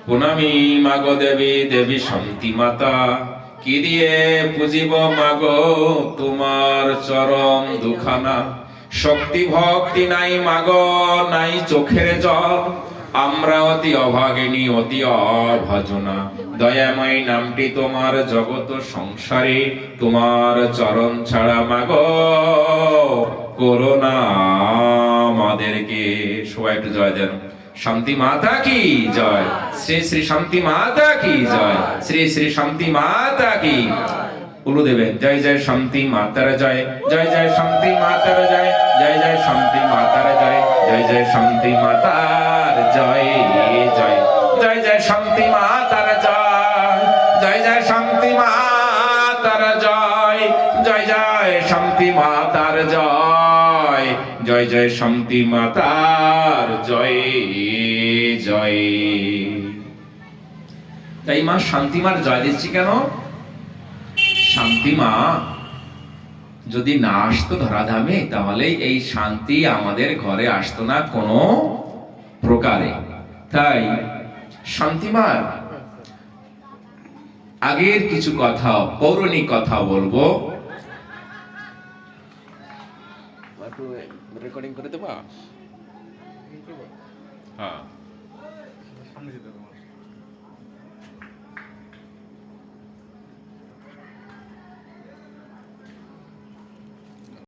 প্রণামী মাগো দেবী, দেবী শান্তি মাতা। কি দিয়ে পুজিব মাগো তোমার চরণ দুখানা। শক্তি ভক্তি নাই মাগো, নাই চোখের জল। আমরা অতি অভাগিনী, অতি অভাজনা। দয়াময় নামটি তোমার জগত সংসারে। তোমার চরণ ছাড়া মাগো করোনা আমাদেরকে। সবাই একটু জয় দেন। শান্তি মাতা কি জয়। শ্রী শ্রী শান্তি মাতা কি জয়। শ্রী শ্রী শান্তি মাতা কি। উলু দেবেন। জয় জয় শান্তি মাতার জয়, জয় জয় শান্তি মাতার জয়, জয় জয় শান্তি মাতার জয়, জয় জয় শান্তি মাতার জয়, জয় জয় জয় শান্তি মাতার জয়, জয় জয় শান্তি মাতার জয়, জয় জয় শান্তি মাতার জয়, জয় জয় শান্তি মাতার জয়, জয়। তাই মা শান্তিমার জয় দিচ্ছি কেন? শান্তিমা যদি না আসতো ধরাধামে, তাহলে এই শান্তি আমাদের ঘরে আসতো না কোনো প্রকারে। তাই শান্তিমার আগের কিছু কথা, পৌরাণিক কথা বলবো। রেকর্ডিং করে দেবা? হ্যাঁ।